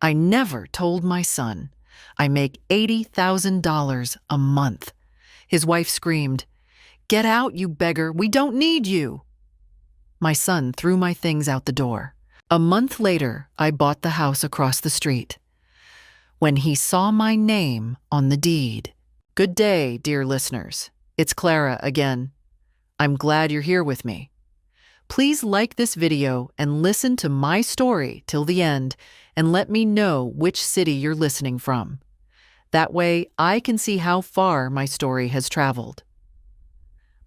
I never told my son. I make $80,000 a month. His wife screamed, "Get out, you beggar, we don't need you." My son threw my things out the door. A month later, I bought the house across the street. When he saw my name on the deed. Good day, dear listeners. It's Clara again. I'm glad you're here with me. Please like this video and listen to my story till the end and let me know which city you're listening from. That way, I can see how far my story has traveled.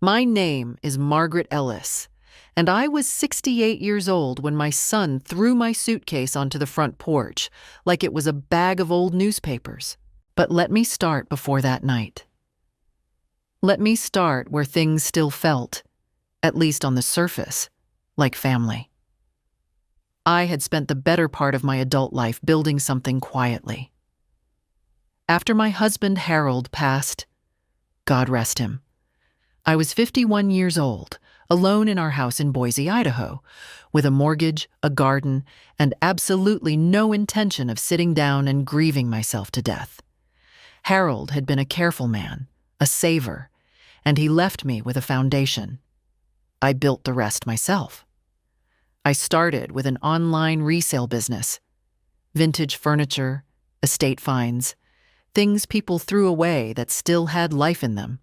My name is Margaret Ellis, and I was 68 years old when my son threw my suitcase onto the front porch like it was a bag of old newspapers. But let me start before that night. Let me start where things still felt, at least on the surface, like family. I had spent the better part of my adult life building something quietly. After my husband Harold passed, God rest him, I was 51 years old, alone in our house in Boise, Idaho, with a mortgage, a garden, and absolutely no intention of sitting down and grieving myself to death. Harold had been a careful man, a saver, and he left me with a foundation. I built the rest myself. I started with an online resale business, vintage furniture, estate finds, things people threw away that still had life in them.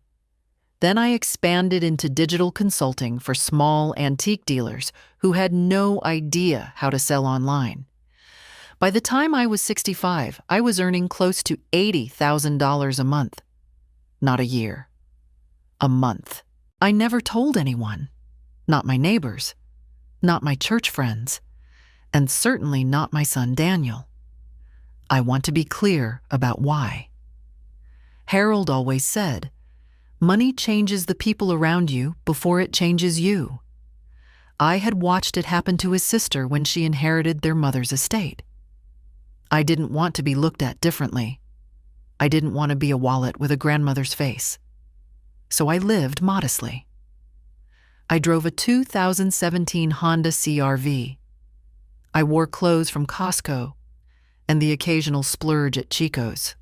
Then I expanded into digital consulting for small antique dealers who had no idea how to sell online. By the time I was 65, I was earning close to $80,000 a month. Not a year. A month. I never told anyone. Not my neighbors. Not my church friends. And certainly not my son Daniel. I want to be clear about why. Harold always said, "Money changes the people around you before it changes you." I had watched it happen to his sister when she inherited their mother's estate. I didn't want to be looked at differently. I didn't want to be a wallet with a grandmother's face. So I lived modestly. I drove a 2017 Honda CR-V. I wore clothes from Costco and the occasional splurge at Chico's.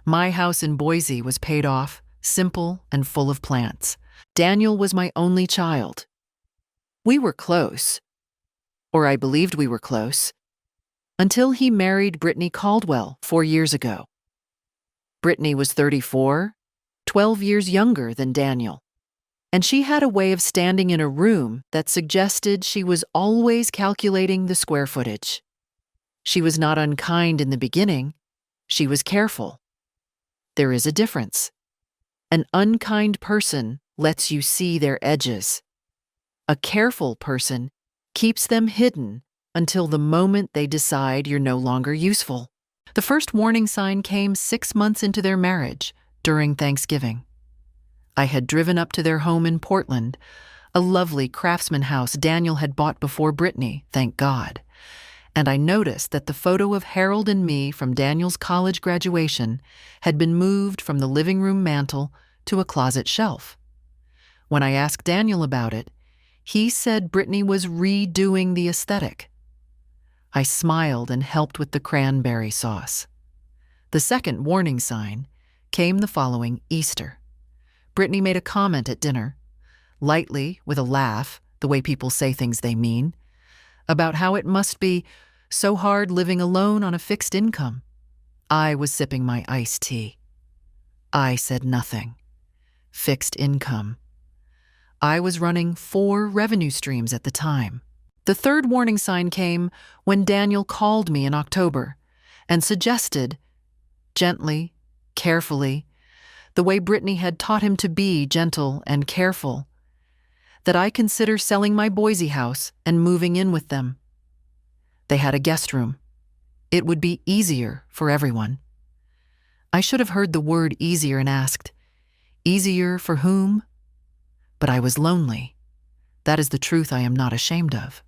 My house in Boise was paid off, simple and full of plants. Daniel was my only child. We were close, or I believed we were close, until he married Brittany Caldwell 4 years ago. Brittany was 34, 12 years younger than Daniel, and she had a way of standing in a room that suggested she was always calculating the square footage. She was not unkind in the beginning, she was careful. There is a difference. An unkind person lets you see their edges. A careful person keeps them hidden until the moment they decide you're no longer useful. The first warning sign came 6 months into their marriage, during Thanksgiving. I had driven up to their home in Portland, a lovely craftsman house Daniel had bought before Brittany, thank God. And I noticed that the photo of Harold and me from Daniel's college graduation had been moved from the living room mantel to a closet shelf. When I asked Daniel about it, he said Brittany was redoing the aesthetic. I smiled and helped with the cranberry sauce. The second warning sign came the following Easter. Brittany made a comment at dinner, lightly, with a laugh, the way people say things they mean, about how it must be so hard living alone on a fixed income. I was sipping my iced tea. I said nothing. Fixed income. I was running 4 revenue streams at the time. The third warning sign came when Daniel called me in October and suggested, gently, carefully, the way Brittany had taught him to be gentle and careful, that I consider selling my Boise house and moving in with them. They had a guest room. It would be easier for everyone. I should have heard the word easier and asked, easier for whom? But I was lonely. That is the truth I am not ashamed of.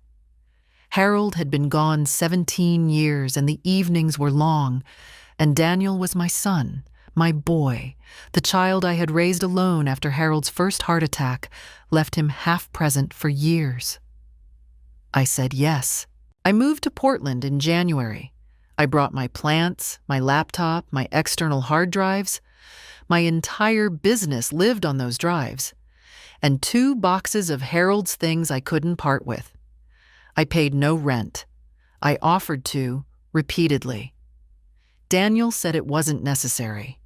Harold had been gone 17 years and the evenings were long, and Daniel was my son, my boy, the child I had raised alone after Harold's first heart attack left him half present for years. I said yes. I moved to Portland in January. I brought my plants, my laptop, my external hard drives. My entire business lived on those drives. And 2 boxes of Harold's things I couldn't part with. I paid no rent. I offered to, repeatedly. Daniel said it wasn't necessary.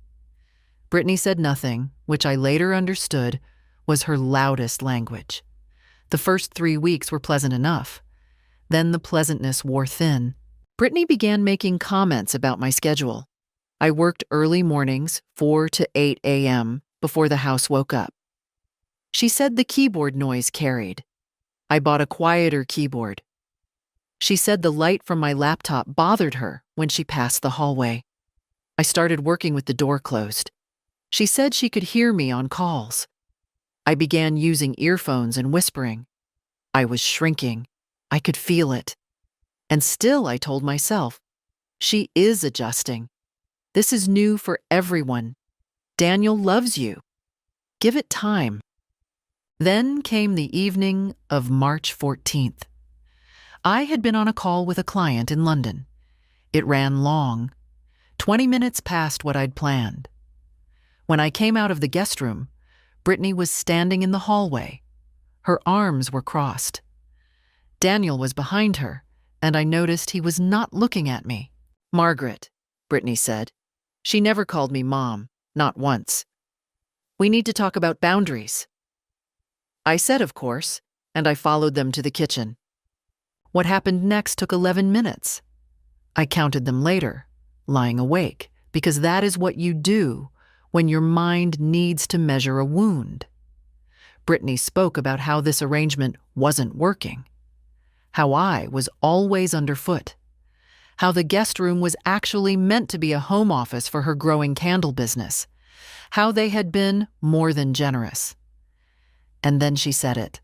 Brittany said nothing, which I later understood was her loudest language. The first 3 weeks were pleasant enough. Then the pleasantness wore thin. Brittany began making comments about my schedule. I worked early mornings, 4 to 8 a.m., before the house woke up. She said the keyboard noise carried. I bought a quieter keyboard. She said the light from my laptop bothered her when she passed the hallway. I started working with the door closed. She said she could hear me on calls. I began using earphones and whispering. I was shrinking. I could feel it. And still I told myself, she is adjusting. This is new for everyone. Daniel loves you. Give it time. Then came the evening of March 14th. I had been on a call with a client in London. It ran long, 20 minutes past what I'd planned. When I came out of the guest room, Brittany was standing in the hallway. Her arms were crossed. Daniel was behind her, and I noticed he was not looking at me. "Margaret," Brittany said. She never called me Mom, not once. "We need to talk about boundaries." I said, of course, and I followed them to the kitchen. What happened next took 11 minutes. I counted them later, lying awake, because that is what you do when your mind needs to measure a wound. Brittany spoke about how this arrangement wasn't working, how I was always underfoot, how the guest room was actually meant to be a home office for her growing candle business, how they had been more than generous. And then she said it.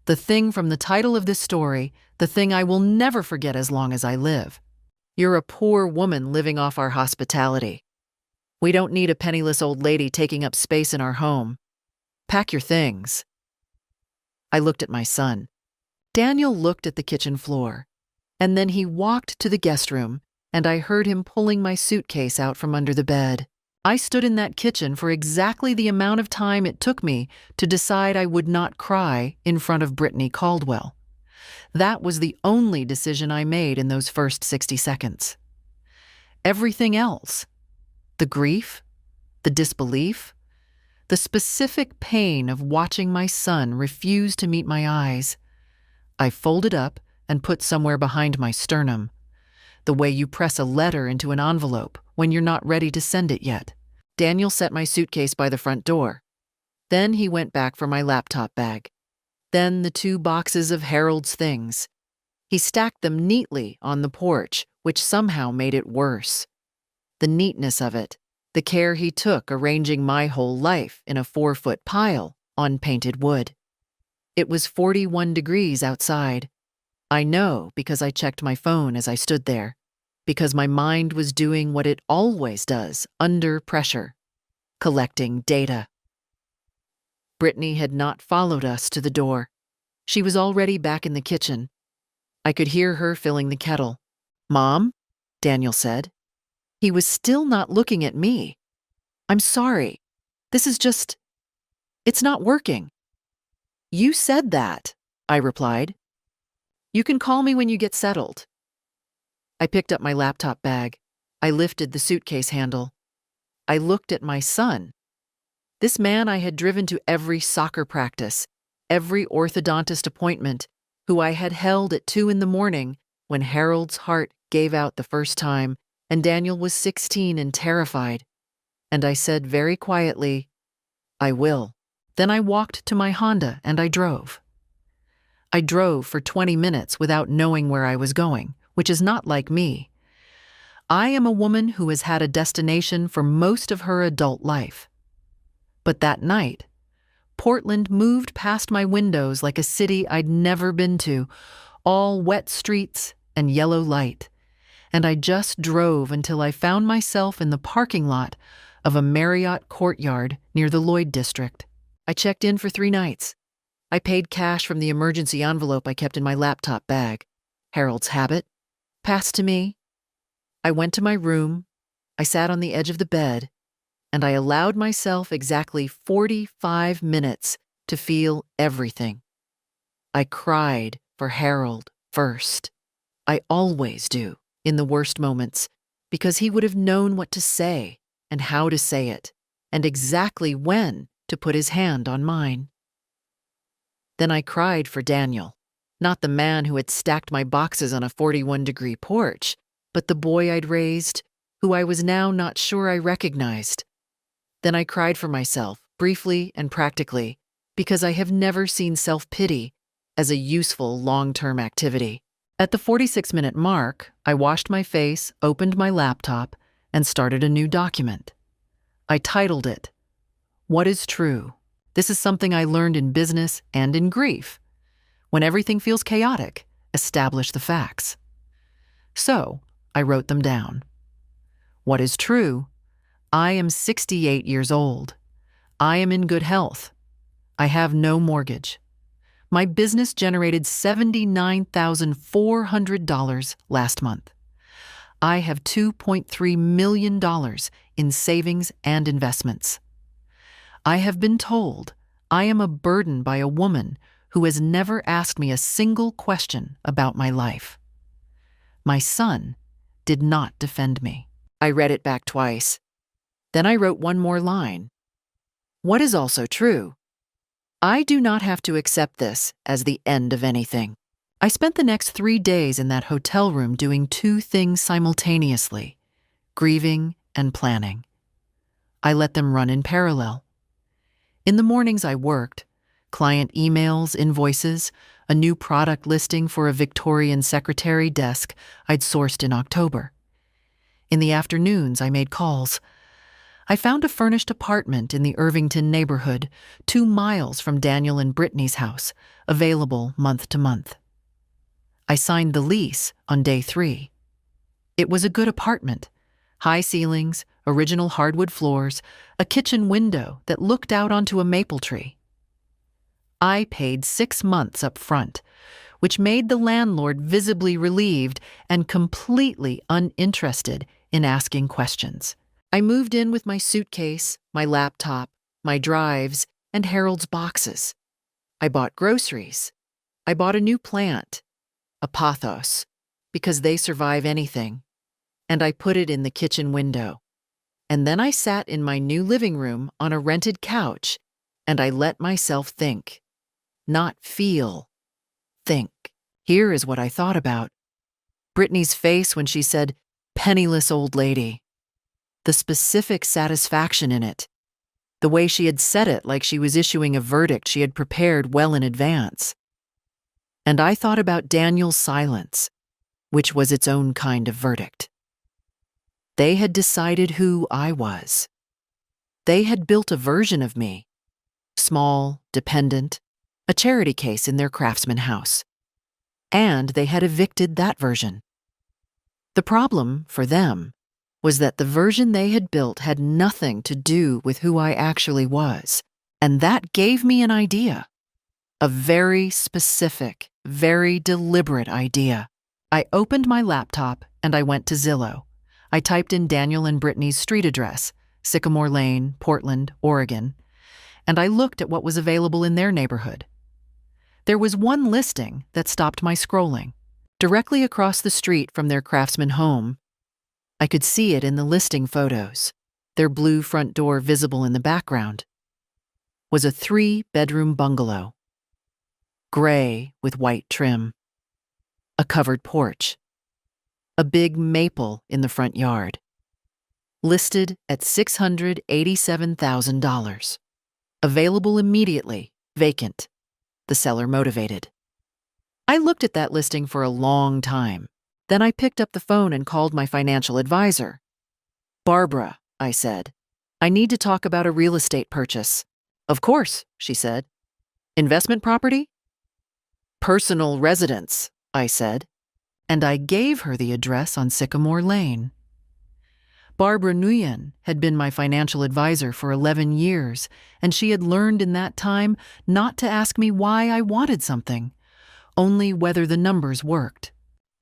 The thing from the title of this story, the thing I will never forget as long as I live. "You're a poor woman living off our hospitality. We don't need a penniless old lady taking up space in our home. Pack your things." I looked at my son. Daniel looked at the kitchen floor, and then he walked to the guest room, and I heard him pulling my suitcase out from under the bed. I stood in that kitchen for exactly the amount of time it took me to decide I would not cry in front of Brittany Caldwell. That was the only decision I made in those first 60 seconds. Everything else, the grief, the disbelief, the specific pain of watching my son refuse to meet my eyes, I folded up and put somewhere behind my sternum, the way you press a letter into an envelope when you're not ready to send it yet. Daniel set my suitcase by the front door. Then he went back for my laptop bag. Then the 2 boxes of Harold's things. He stacked them neatly on the porch, which somehow made it worse. The neatness of it, the care he took arranging my whole life in a 4-foot pile on painted wood. It was 41 degrees outside. I know because I checked my phone as I stood there, because my mind was doing what it always does under pressure, collecting data. Brittany had not followed us to the door. She was already back in the kitchen. I could hear her filling the kettle. "Mom?" Daniel said. He was still not looking at me. "I'm sorry. This is just... it's not working." "You said that," I replied. "You can call me when you get settled." I picked up my laptop bag. I lifted the suitcase handle. I looked at my son. This man I had driven to every soccer practice, every orthodontist appointment, who I had held at 2 a.m. when Harold's heart gave out the first time and Daniel was 16 and terrified. And I said very quietly, "I will." Then I walked to my Honda and I drove. I drove for 20 minutes without knowing where I was going, which is not like me. I am a woman who has had a destination for most of her adult life. But that night, Portland moved past my windows like a city I'd never been to, all wet streets and yellow light, and I just drove until I found myself in the parking lot of a Marriott courtyard near the Lloyd District. I checked in for 3 nights. I paid cash from the emergency envelope I kept in my laptop bag. Harold's habit, passed to me. I went to my room, I sat on the edge of the bed, and I allowed myself exactly 45 minutes to feel everything. I cried for Harold first. I always do in the worst moments, because he would have known what to say and how to say it, and exactly when to put his hand on mine. Then I cried for Daniel, not the man who had stacked my boxes on a 41-degree porch, but the boy I'd raised, who I was now not sure I recognized. Then I cried for myself, briefly and practically, because I have never seen self-pity as a useful long-term activity. At the 46-minute mark, I washed my face, opened my laptop, and started a new document. I titled it, "What is True?" This is something I learned in business and in grief. When everything feels chaotic, establish the facts. So, I wrote them down. What is true? I am 68 years old. I am in good health. I have no mortgage. My business generated $79,400 last month. I have $2.3 million in savings and investments. I have been told I am a burden by a woman who has never asked me a single question about my life. My son did not defend me. I read it back twice. Then I wrote one more line. What is also true? I do not have to accept this as the end of anything. I spent the next 3 days in that hotel room doing 2 things simultaneously, grieving and planning. I let them run in parallel. In the mornings I worked, client emails, invoices, a new product listing for a Victorian secretary desk I'd sourced in October. In the afternoons, I made calls. I found a furnished apartment in the Irvington neighborhood, 2 miles from Daniel and Brittany's house, available month to month. I signed the lease on day 3. It was a good apartment, high ceilings, original hardwood floors, a kitchen window that looked out onto a maple tree. I paid 6 months up front, which made the landlord visibly relieved and completely uninterested in asking questions. I moved in with my suitcase, my laptop, my drives, and Harold's boxes. I bought groceries. I bought a new plant, a pothos, because they survive anything, and I put it in the kitchen window. And then I sat in my new living room on a rented couch, and I let myself think. Not feel. Think. Here is what I thought about. Brittany's face when she said, "penniless old lady." The specific satisfaction in it. The way she had said it like she was issuing a verdict she had prepared well in advance. And I thought about Daniel's silence, which was its own kind of verdict. They had decided who I was. They had built a version of me, small, dependent, a charity case in their craftsman house. And they had evicted that version. The problem, for them, was that the version they had built had nothing to do with who I actually was, and that gave me an idea. A very specific, very deliberate idea. I opened my laptop and I went to Zillow. I typed in Daniel and Brittany's street address, Sycamore Lane, Portland, Oregon, and I looked at what was available in their neighborhood. There was one listing that stopped my scrolling. Directly across the street from their craftsman home, I could see it in the listing photos, their blue front door visible in the background, was a 3-bedroom bungalow. Gray with white trim. A covered porch. A big maple in the front yard. Listed at $687,000. Available immediately, vacant. The seller motivated. I looked at that listing for a long time. Then I picked up the phone and called my financial advisor. "Barbara," I said, "I need to talk about a real estate purchase." "Of course," she said. "Investment property?" "Personal residence," I said, and I gave her the address on Sycamore Lane. Barbara Nguyen had been my financial advisor for 11 years, and she had learned in that time not to ask me why I wanted something, only whether the numbers worked.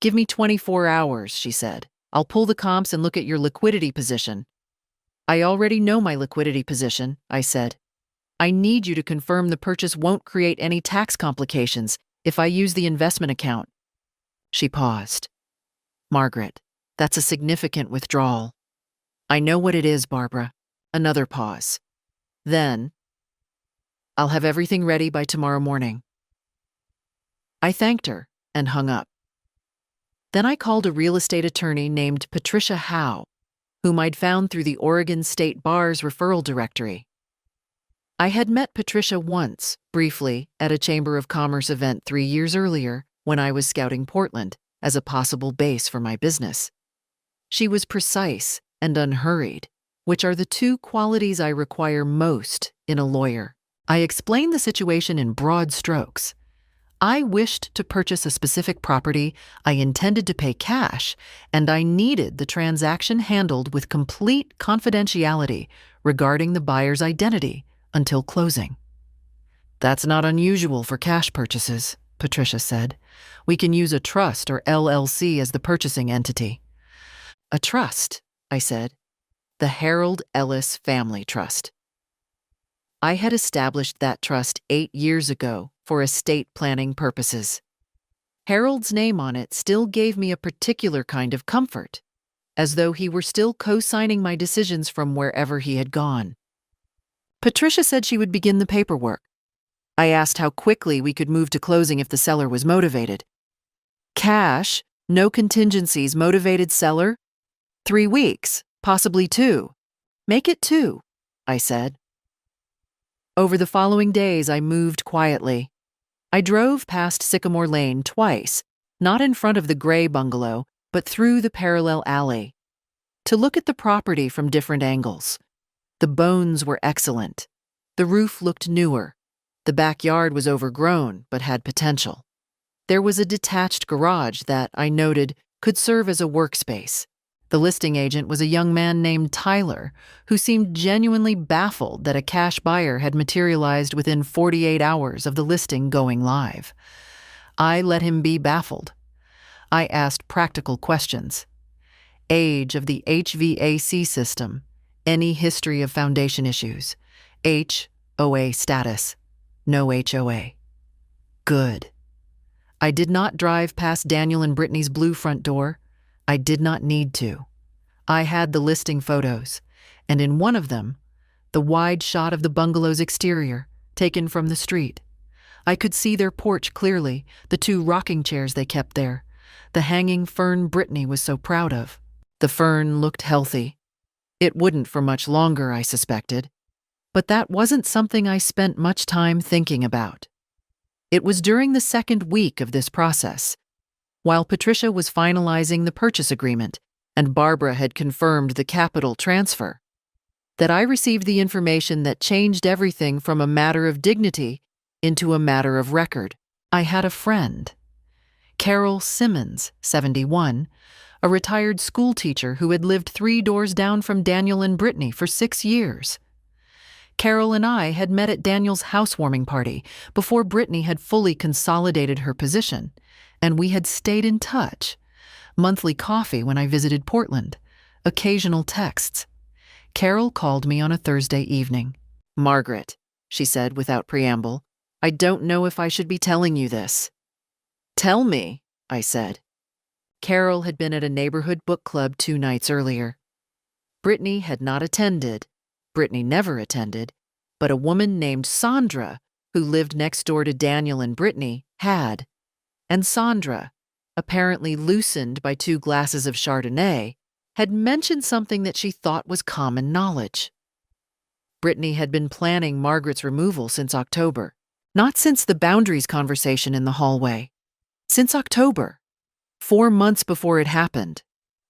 "Give me 24 hours," she said. I'll pull the comps and look at your liquidity position. I already know my liquidity position, I said. I need you to confirm the purchase won't create any tax complications if I use the investment account. She paused. Margaret, that's a significant withdrawal. I know what it is, Barbara. Another pause. Then, I'll have everything ready by tomorrow morning. I thanked her and hung up. Then I called a real estate attorney named Patricia Howe, whom I'd found through the Oregon State Bar's referral directory. I had met Patricia once, briefly, at a Chamber of Commerce event 3 years earlier when I was scouting Portland as a possible base for my business. She was precise and unhurried, which are the two qualities I require most in a lawyer. I explained the situation in broad strokes. I wished to purchase a specific property, I intended to pay cash, and I needed the transaction handled with complete confidentiality regarding the buyer's identity until closing. That's not unusual for cash purchases, Patricia said. We can use a trust or LLC as the purchasing entity. A trust, I said. The Harold Ellis Family Trust. I had established that trust 8 years ago for estate planning purposes. Harold's name on it still gave me a particular kind of comfort, as though he were still co-signing my decisions from wherever he had gone. Patricia said she would begin the paperwork. I asked how quickly we could move to closing if the seller was motivated. Cash, no contingencies, motivated seller? 3 weeks, possibly 2. Make it 2, I said. Over the following days, I moved quietly. I drove past Sycamore Lane twice, not in front of the gray bungalow, but through the parallel alley, to look at the property from different angles. The bones were excellent. The roof looked newer. The backyard was overgrown, but had potential. There was a detached garage that, I noted, could serve as a workspace. The listing agent was a young man named Tyler, who seemed genuinely baffled that a cash buyer had materialized within 48 hours of the listing going live. I let him be baffled. I asked practical questions. Age of the HVAC system, any history of foundation issues, HOA status, no HOA. Good. I did not drive past Daniel and Brittany's blue front door. I did not need to. I had the listing photos, and in one of them, the wide shot of the bungalow's exterior, taken from the street. I could see their porch clearly, the 2 rocking chairs they kept there, the hanging fern Brittany was so proud of. The fern looked healthy. It wouldn't for much longer, I suspected, but that wasn't something I spent much time thinking about. It was during the 2nd week of this process, while Patricia was finalizing the purchase agreement and Barbara had confirmed the capital transfer, that I received the information that changed everything from a matter of dignity into a matter of record. I had a friend, Carol Simmons, 71, a retired school teacher who had lived 3 doors down from Daniel and Brittany for 6 years. Carol and I had met at Daniel's housewarming party before Brittany had fully consolidated her position, and we had stayed in touch. Monthly coffee when I visited Portland, occasional texts. Carol called me on a Thursday evening. Margaret, she said without preamble, I don't know if I should be telling you this. Tell me, I said. Carol had been at a neighborhood book club 2 nights earlier. Brittany had not attended. Brittany never attended, but a woman named Sandra, who lived next door to Daniel and Brittany, had. And Sandra, apparently loosened by 2 glasses of Chardonnay, had mentioned something that she thought was common knowledge. Brittany had been planning Margaret's removal since October, not since the boundaries conversation in the hallway. Since October, 4 months before it happened,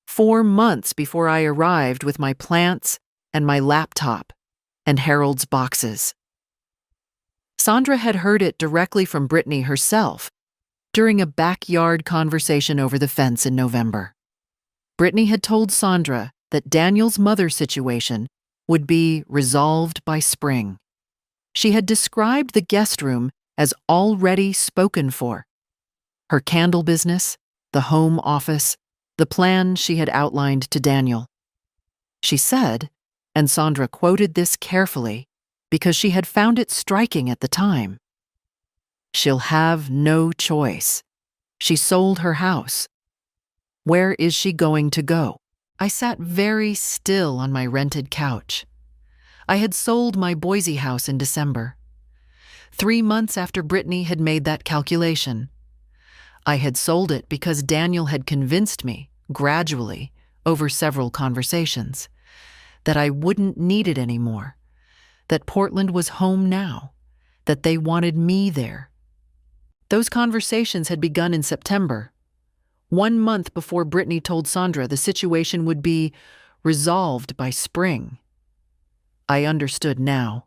4 months before I arrived with my plants and my laptop and Harold's boxes. Sandra had heard it directly from Brittany herself during a backyard conversation over the fence in November. Brittany had told Sandra that Daniel's mother's situation would be resolved by spring. She had described the guest room as already spoken for. Her candle business, the home office, the plan she had outlined to Daniel. She said, and Sandra quoted this carefully because she had found it striking at the time, "She'll have no choice. She sold her house. Where is she going to go?" I sat very still on my rented couch. I had sold my Boise house in December, 3 months after Brittany had made that calculation. I had sold it because Daniel had convinced me, gradually, over several conversations, that I wouldn't need it anymore, that Portland was home now, that they wanted me there. Those conversations had begun in September, 1 month before Brittany told Sandra the situation would be resolved by spring. I understood now.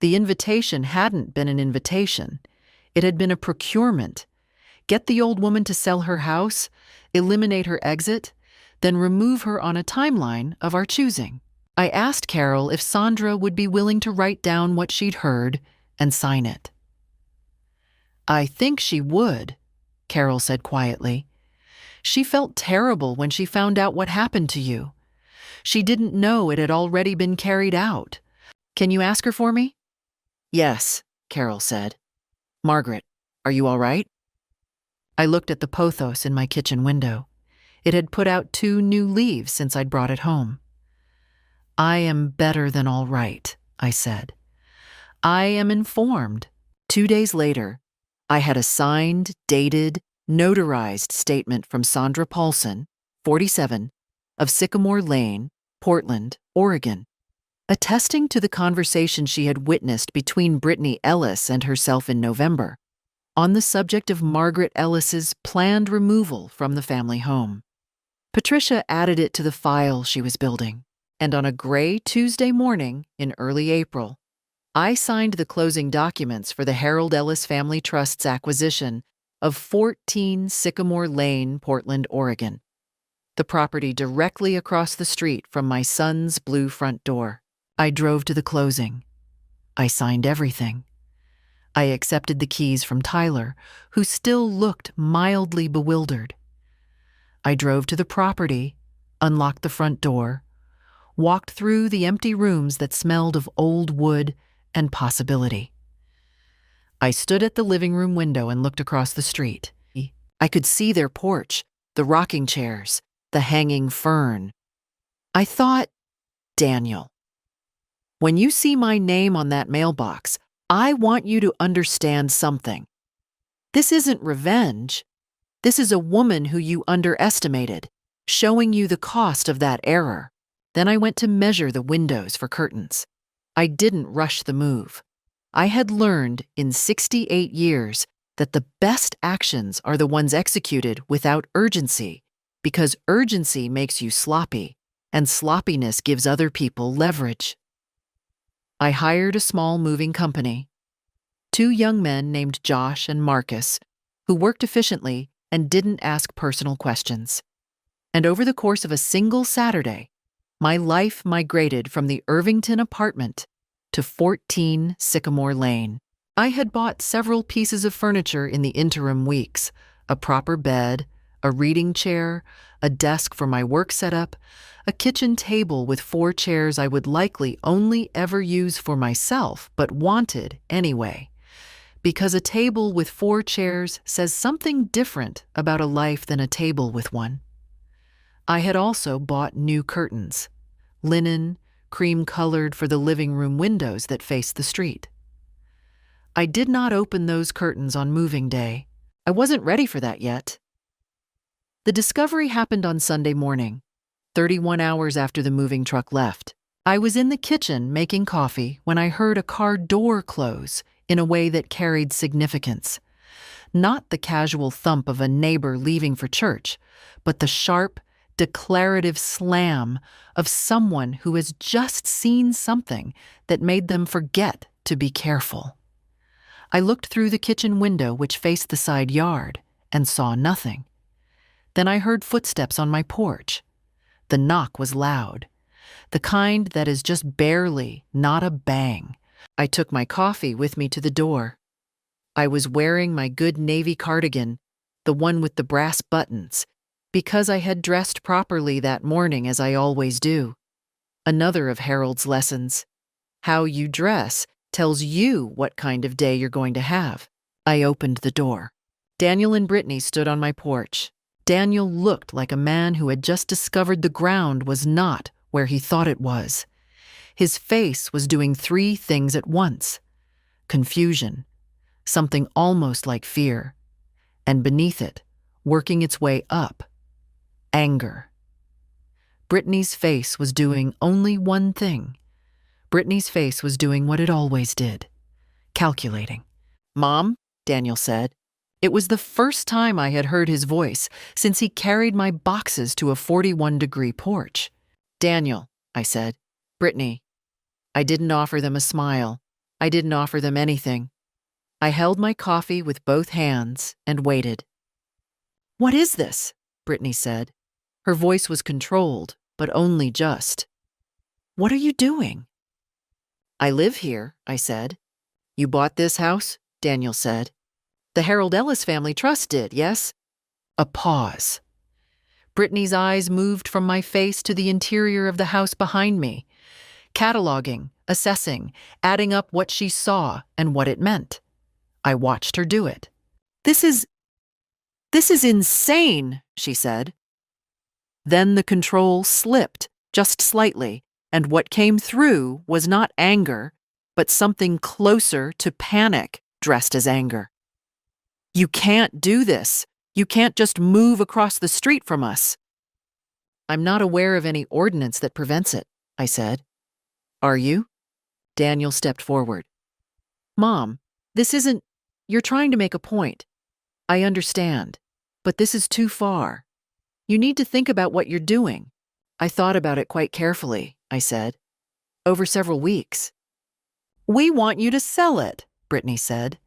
The invitation hadn't been an invitation. It had been a procurement. Get the old woman to sell her house, eliminate her exit, then remove her on a timeline of our choosing. I asked Carol if Sandra would be willing to write down what she'd heard and sign it. "I think she would," Carol said quietly. "She felt terrible when she found out what happened to you. She didn't know it had already been carried out. Can you ask her for me?" "Yes," Carol said. "Margaret, are you all right?" I looked at the pothos in my kitchen window. It had put out 2 new leaves since I'd brought it home. "I am better than all right," I said. "I am informed." 2 days later, I had a signed, dated, notarized statement from Sandra Paulson, 47, of Sycamore Lane, Portland, Oregon, attesting to the conversation she had witnessed between Brittany Ellis and herself in November on the subject of Margaret Ellis's planned removal from the family home. Patricia added it to the file she was building, and on a gray Tuesday morning in early April, I signed the closing documents for the Harold Ellis Family Trust's acquisition of 14 Sycamore Lane, Portland, Oregon, the property directly across the street from my son's blue front door. I drove to the closing. I signed everything. I accepted the keys from Tyler, who still looked mildly bewildered. I drove to the property, unlocked the front door, walked through the empty rooms that smelled of old wood and possibility. I stood at the living room window and looked across the street. I could see their porch, the rocking chairs, the hanging fern. I thought, Daniel, when you see my name on that mailbox, I want you to understand something. This isn't revenge. This is a woman who you underestimated, showing you the cost of that error. Then I went to measure the windows for curtains. I didn't rush the move. I had learned in 68 years that the best actions are the ones executed without urgency, because urgency makes you sloppy, and sloppiness gives other people leverage. I hired a small moving company, 2 young men named Josh and Marcus, who worked efficiently and didn't ask personal questions. And over the course of a single Saturday, my life migrated from the Irvington apartment to 14 Sycamore Lane. I had bought several pieces of furniture in the interim weeks: a proper bed, a reading chair, a desk for my work setup, a kitchen table with 4 chairs I would likely only ever use for myself, but wanted anyway, because a table with 4 chairs says something different about a life than a table with one. I had also bought new curtains, linen, cream-colored, for the living room windows that faced the street. I did not open those curtains on moving day. I wasn't ready for that yet. The discovery happened on Sunday morning, 31 hours after the moving truck left. I was in the kitchen making coffee when I heard a car door close in a way that carried significance. Not the casual thump of a neighbor leaving for church, but the sharp, declarative slam of someone who has just seen something that made them forget to be careful. I looked through the kitchen window, which faced the side yard, and saw nothing. Then I heard footsteps on my porch. The knock was loud, the kind that is just barely, not a bang. I took my coffee with me to the door. I was wearing my good navy cardigan, the one with the brass buttons, Because I had dressed properly that morning as I always do. Another of Harold's lessons. How you dress tells you what kind of day you're going to have. I opened the door. Daniel and Brittany stood on my porch. Daniel looked like a man who had just discovered the ground was not where he thought it was. His face was doing three things at once: confusion, something almost like fear, and beneath it, working its way up, anger. Brittany's face was doing only one thing. Brittany's face was doing what it always did, calculating. "Mom," Daniel said. It was the first time I had heard his voice since he carried my boxes to a 41-degree porch. "Daniel," I said. "Brittany." I didn't offer them a smile. I didn't offer them anything. I held my coffee with both hands and waited. "What is this?" Brittany said. Her voice was controlled, but only just. "What are you doing?" "I live here," I said. "You bought this house?" Daniel said. "The Harold Ellis Family Trust did, yes?" A pause. Brittany's eyes moved from my face to the interior of the house behind me, cataloging, assessing, adding up what she saw and what it meant. I watched her do it. This is insane," she said. Then the control slipped, just slightly, and what came through was not anger, but something closer to panic dressed as anger. "You can't do this. You can't just move across the street from us." "I'm not aware of any ordinance that prevents it," I said. "Are you?" Daniel stepped forward. "Mom, this isn't— you're trying to make a point. I understand, but this is too far. You need to think about what you're doing." "I thought about it quite carefully," I said. "Over several weeks." "We want you to sell it," Brittany said.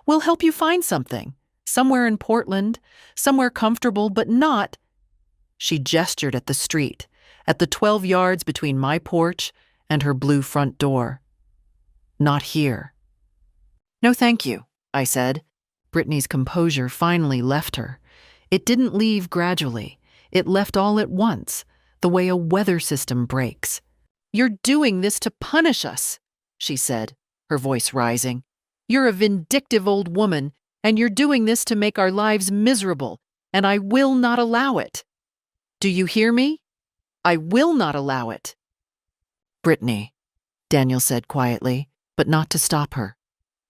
"We'll help you find something. Somewhere in Portland, somewhere comfortable, but not—" She gestured at the street, at the 12 yards between my porch and her blue front door. "Not here." "No, thank you," I said. Brittany's composure finally left her. It didn't leave gradually. It left all at once, the way a weather system breaks. "You're doing this to punish us," she said, her voice rising. "You're a vindictive old woman, and you're doing this to make our lives miserable, and I will not allow it. Do you hear me? I will not allow it." "Brittany," Daniel said quietly, but not to stop her,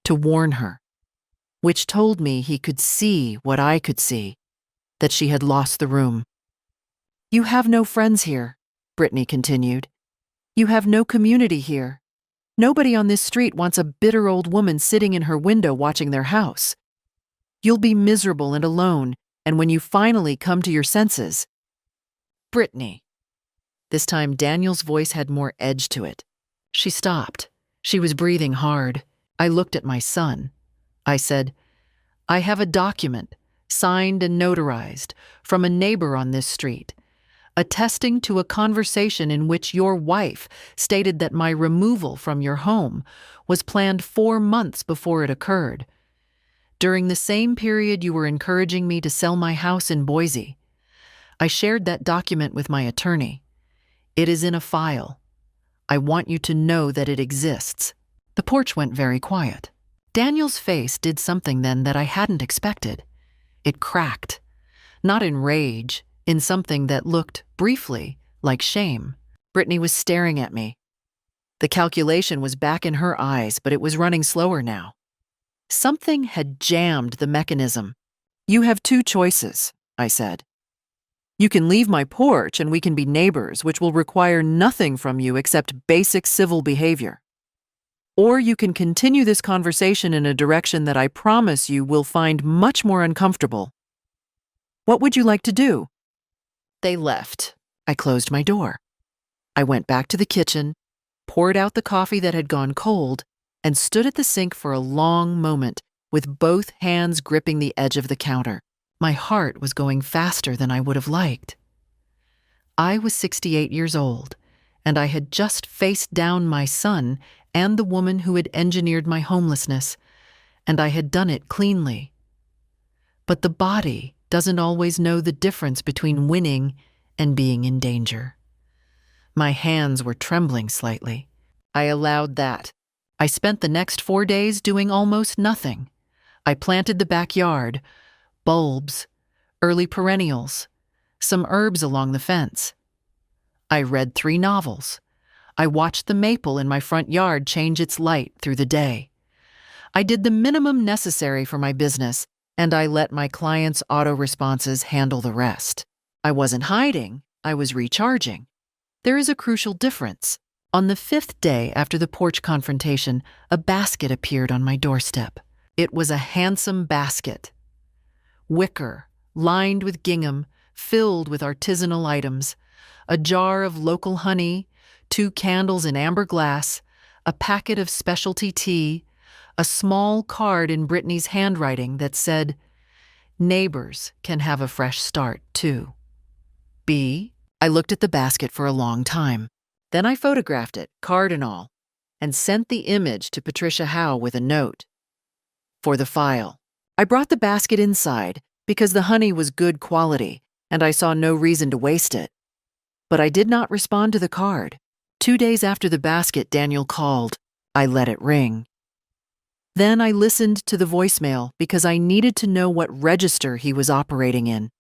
to warn her, which told me he could see what I could see, that she had lost the room. "You have no friends here," Brittany continued. "You have no community here. Nobody on this street wants a bitter old woman sitting in her window watching their house. You'll be miserable and alone, and when you finally come to your senses—" "Brittany." This time Daniel's voice had more edge to it. She stopped. She was breathing hard. I looked at my son. I said, "I have a document, signed and notarized, from a neighbor on this street, attesting to a conversation in which your wife stated that my removal from your home was planned 4 months before it occurred. During the same period you were encouraging me to sell my house in Boise. I shared that document with my attorney. It is in a file. I want you to know that it exists." The porch went very quiet. Daniel's face did something then that I hadn't expected. It cracked, not in rage, in something that looked, briefly, like shame. Brittany was staring at me. The calculation was back in her eyes, but it was running slower now. Something had jammed the mechanism. "You have 2 choices," I said. "You can leave my porch and we can be neighbors, which will require nothing from you except basic civil behavior. Or you can continue this conversation in a direction that I promise you will find much more uncomfortable. What would you like to do?" They left. I closed my door. I went back to the kitchen, poured out the coffee that had gone cold, and stood at the sink for a long moment, with both hands gripping the edge of the counter. My heart was going faster than I would have liked. I was 68 years old, and I had just faced down my son and the woman who had engineered my homelessness, and I had done it cleanly. But the body doesn't always know the difference between winning and being in danger. My hands were trembling slightly. I allowed that. I spent the next 4 days doing almost nothing. I planted the backyard, bulbs, early perennials, some herbs along the fence. I read 3 novels. I watched the maple in my front yard change its light through the day. I did the minimum necessary for my business, and I let my clients' auto-responses handle the rest. I wasn't hiding, I was recharging. There is a crucial difference. On the 5th day after the porch confrontation, a basket appeared on my doorstep. It was a handsome basket. Wicker, lined with gingham, filled with artisanal items, a jar of local honey, 2 candles in amber glass, a packet of specialty tea, a small card in Brittany's handwriting that said, "Neighbors can have a fresh start, too." I looked at the basket for a long time. Then I photographed it, card and all, and sent the image to Patricia Howe with a note. For the file. I brought the basket inside because the honey was good quality and I saw no reason to waste it. But I did not respond to the card. 2 days after the basket, Daniel called. I let it ring. Then I listened to the voicemail because I needed to know what register he was operating in.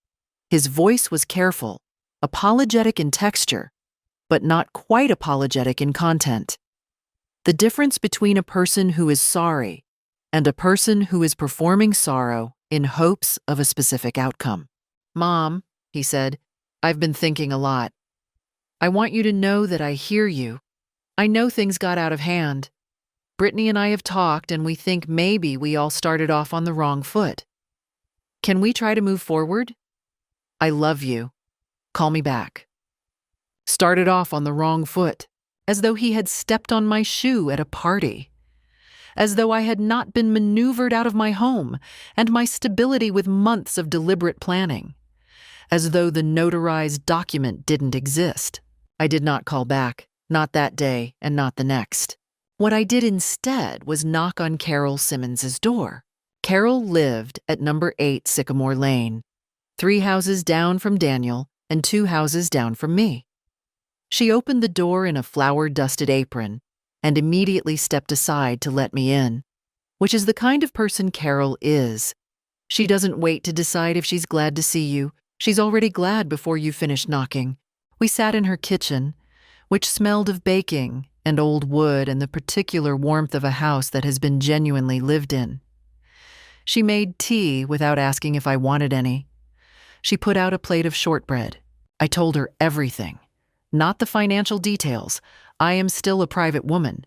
His voice was careful, apologetic in texture, but not quite apologetic in content. The difference between a person who is sorry and a person who is performing sorrow in hopes of a specific outcome. "Mom," he said, "I've been thinking a lot. I want you to know that I hear you. I know things got out of hand. Brittany and I have talked and we think maybe we all started off on the wrong foot. Can we try to move forward? I love you. Call me back." Started off on the wrong foot, as though he had stepped on my shoe at a party. As though I had not been maneuvered out of my home and my stability with months of deliberate planning. As though the notarized document didn't exist. I did not call back, not that day and not the next. What I did instead was knock on Carol Simmons's door. Carol lived at number 8 Sycamore Lane, 3 houses down from Daniel and 2 houses down from me. She opened the door in a flour-dusted apron and immediately stepped aside to let me in, which is the kind of person Carol is. She doesn't wait to decide if she's glad to see you. She's already glad before you finish knocking. We sat in her kitchen, which smelled of baking and old wood and the particular warmth of a house that has been genuinely lived in. She made tea without asking if I wanted any. She put out a plate of shortbread. I told her everything. Not the financial details. I am still a private woman.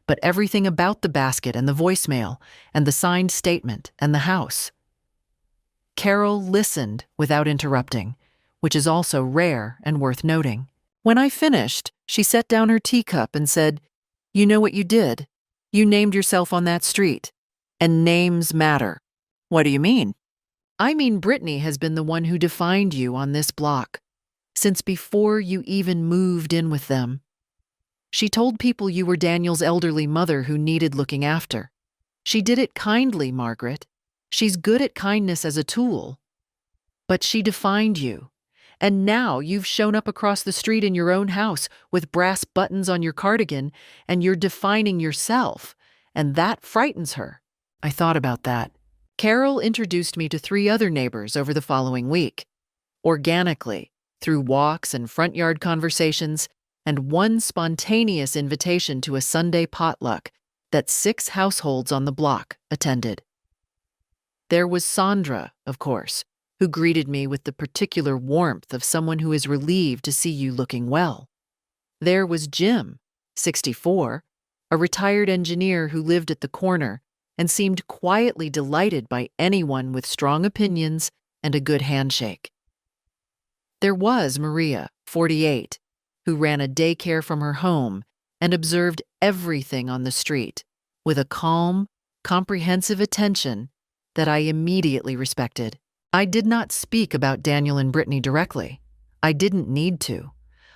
But everything about the basket and the voicemail and the signed statement and the house. Carol listened without interrupting, which is also rare and worth noting. When I finished, she set down her teacup and said, "You know what you did? You named yourself on that street. And names matter." "What do you mean?" "I mean Brittany has been the one who defined you on this block, since before you even moved in with them. She told people you were Daniel's elderly mother who needed looking after. She did it kindly, Margaret. She's good at kindness as a tool. But she defined you. And now you've shown up across the street in your own house with brass buttons on your cardigan, and you're defining yourself, and that frightens her." I thought about that. Carol introduced me to 3 other neighbors over the following week. Organically, through walks and front yard conversations, and one spontaneous invitation to a Sunday potluck that 6 households on the block attended. There was Sandra, of course, who greeted me with the particular warmth of someone who is relieved to see you looking well. There was Jim, 64, a retired engineer who lived at the corner and seemed quietly delighted by anyone with strong opinions and a good handshake. There was Maria, 48, who ran a daycare from her home and observed everything on the street with a calm, comprehensive attention that I immediately respected. I did not speak about Daniel and Brittany directly. I didn't need to.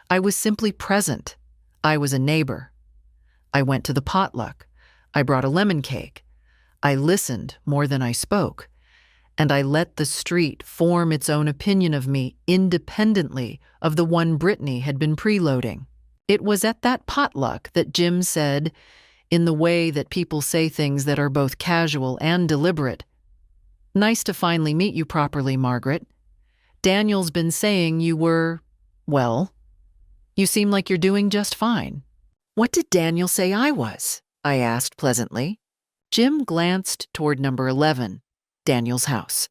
I was simply present. I was a neighbor. I went to the potluck. I brought a lemon cake. I listened more than I spoke. and I let the street form its own opinion of me independently of the one Brittany had been preloading. It was at that potluck that Jim said, in the way that people say things that are both casual and deliberate, "Nice to finally meet you properly, Margaret. Daniel's been saying you were, well, you seem like you're doing just fine." "What did Daniel say I was?" I asked pleasantly. Jim glanced toward number 11, Daniel's house,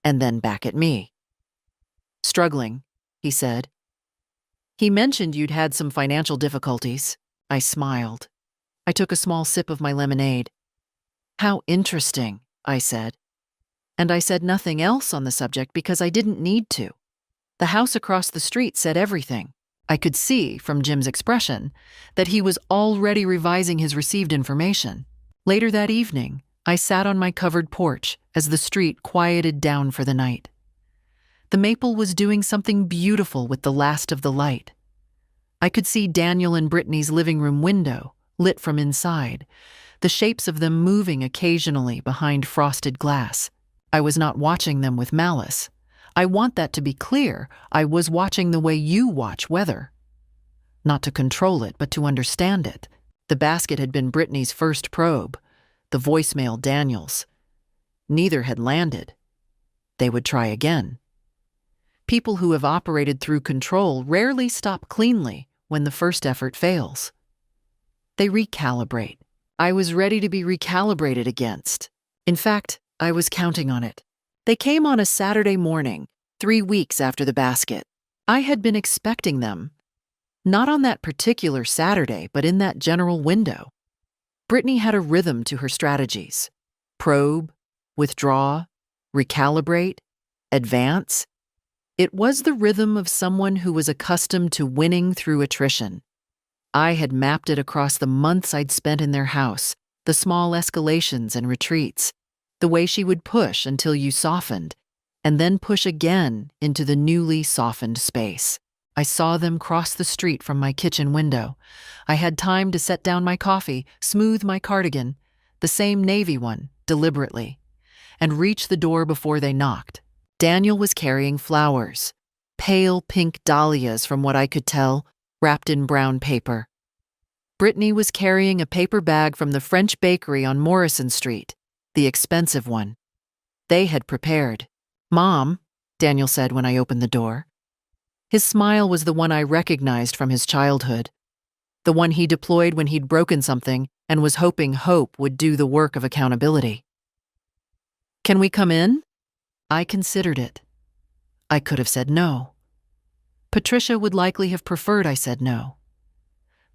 and then back at me. "Struggling," he said. "He mentioned you'd had some financial difficulties." I smiled. I took a small sip of my lemonade. "How interesting," I said. And I said nothing else on the subject because I didn't need to. The house across the street said everything. I could see, from Jim's expression, that he was already revising his received information. Later that evening, I sat on my covered porch as the street quieted down for the night. The maple was doing something beautiful with the last of the light. I could see Daniel and Brittany's living room window, lit from inside, the shapes of them moving occasionally behind frosted glass. I was not watching them with malice. I want that to be clear. I was watching the way you watch weather. Not to control it, but to understand it. The basket had been Brittany's first probe, the voicemail Daniel's. Neither had landed. They would try again. People who have operated through control rarely stop cleanly when the first effort fails. They recalibrate. I was ready to be recalibrated against. In fact, I was counting on it. They came on a Saturday morning, 3 weeks after the basket. I had been expecting them. Not on that particular Saturday, but in that general window. Brittany had a rhythm to her strategies. Probe, withdraw, recalibrate, advance. It was the rhythm of someone who was accustomed to winning through attrition. I had mapped it across the months I'd spent in their house, the small escalations and retreats, the way she would push until you softened, and then push again into the newly softened space. I saw them cross the street from my kitchen window. I had time to set down my coffee, smooth my cardigan, the same navy one, deliberately, and reach the door before they knocked. Daniel was carrying flowers, pale pink dahlias from what I could tell, wrapped in brown paper. Brittany was carrying a paper bag from the French bakery on Morrison Street, the expensive one. They had prepared. "Mom," Daniel said when I opened the door. His smile was the one I recognized from his childhood, the one he deployed when he'd broken something and was hoping hope would do the work of accountability. "Can we come in?" I considered it. I could have said no. Patricia would likely have preferred I said no.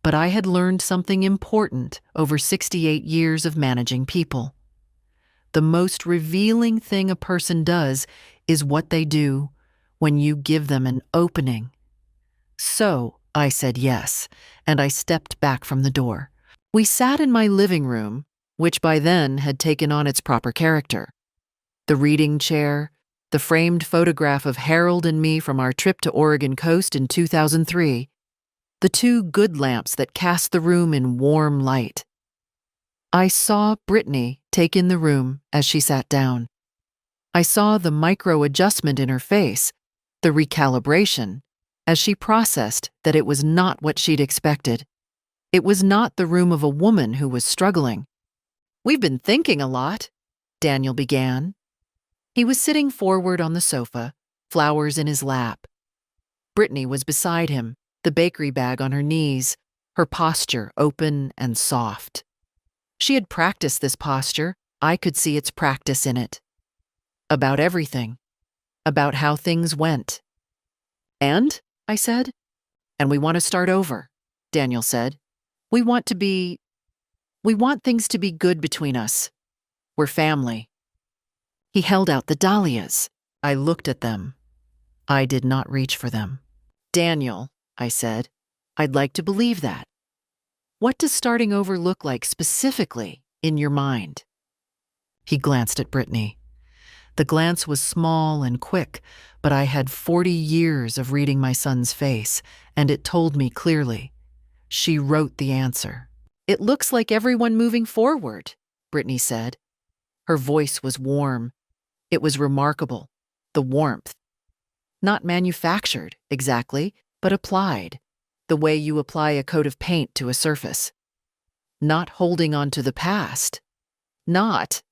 But I had learned something important over 68 years of managing people. The most revealing thing a person does is what they do when you give them an opening. So I said yes, and I stepped back from the door. We sat in my living room, which by then had taken on its proper character. The reading chair, the framed photograph of Harold and me from our trip to Oregon coast in 2003, the 2 good lamps that cast the room in warm light. I saw Brittany take in the room as she sat down. I saw the micro-adjustment in her face, the recalibration, as she processed that it was not what she'd expected. It was not the room of a woman who was struggling. "We've been thinking a lot," Daniel began. He was sitting forward on the sofa, flowers in his lap. Brittany was beside him, the bakery bag on her knees, her posture open and soft. She had practiced this posture. I could see its practice in it. About everything. About how things went. "And?" I said. "And we want to start over," Daniel said. We want things to be good between us. We're family." He held out the dahlias. I looked at them. I did not reach for them. "Daniel," I said, "I'd like to believe that. What does starting over look like specifically in your mind?" He glanced at Brittany. The glance was small and quick, but I had 40 years of reading my son's face, and it told me clearly. She wrote the answer. "It looks like everyone moving forward," Brittany said. Her voice was warm. It was remarkable. The warmth. Not manufactured, exactly, but applied. The way you apply a coat of paint to a surface. Not holding on to the past. Not.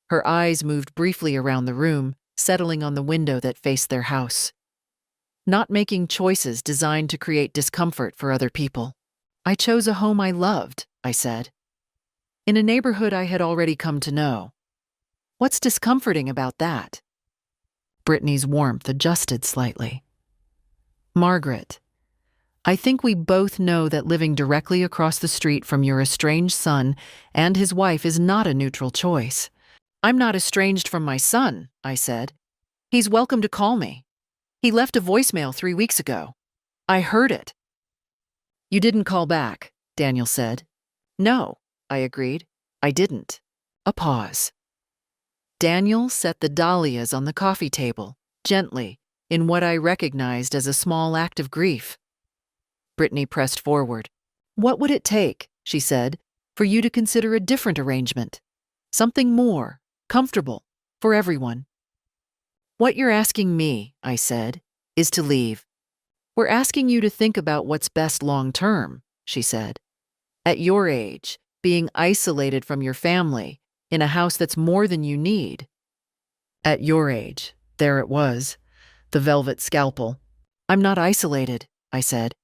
Her eyes moved briefly around the room, settling on the window that faced their house. Not making choices designed to create discomfort for other people. I chose a home I loved, I said. In a neighborhood I had already come to know. What's discomforting about that? Brittany's warmth adjusted slightly. Margaret, I think we both know that living directly across the street from your estranged son and his wife is not a neutral choice. I'm not estranged from my son, I said. He's welcome to call me. He left a voicemail 3 weeks ago. I heard it. You didn't call back, Daniel said. No, I agreed. I didn't. A pause. Daniel set the dahlias on the coffee table, gently, in what I recognized as a small act of grief. Brittany pressed forward. What would it take, she said, for you to consider a different arrangement? Something more, comfortable, for everyone. What you're asking me, I said, is to leave. We're asking you to think about what's best long-term, she said. At your age, being isolated from your family, in a house that's more than you need. At your age, there it was, the velvet scalpel. I'm not isolated, I said.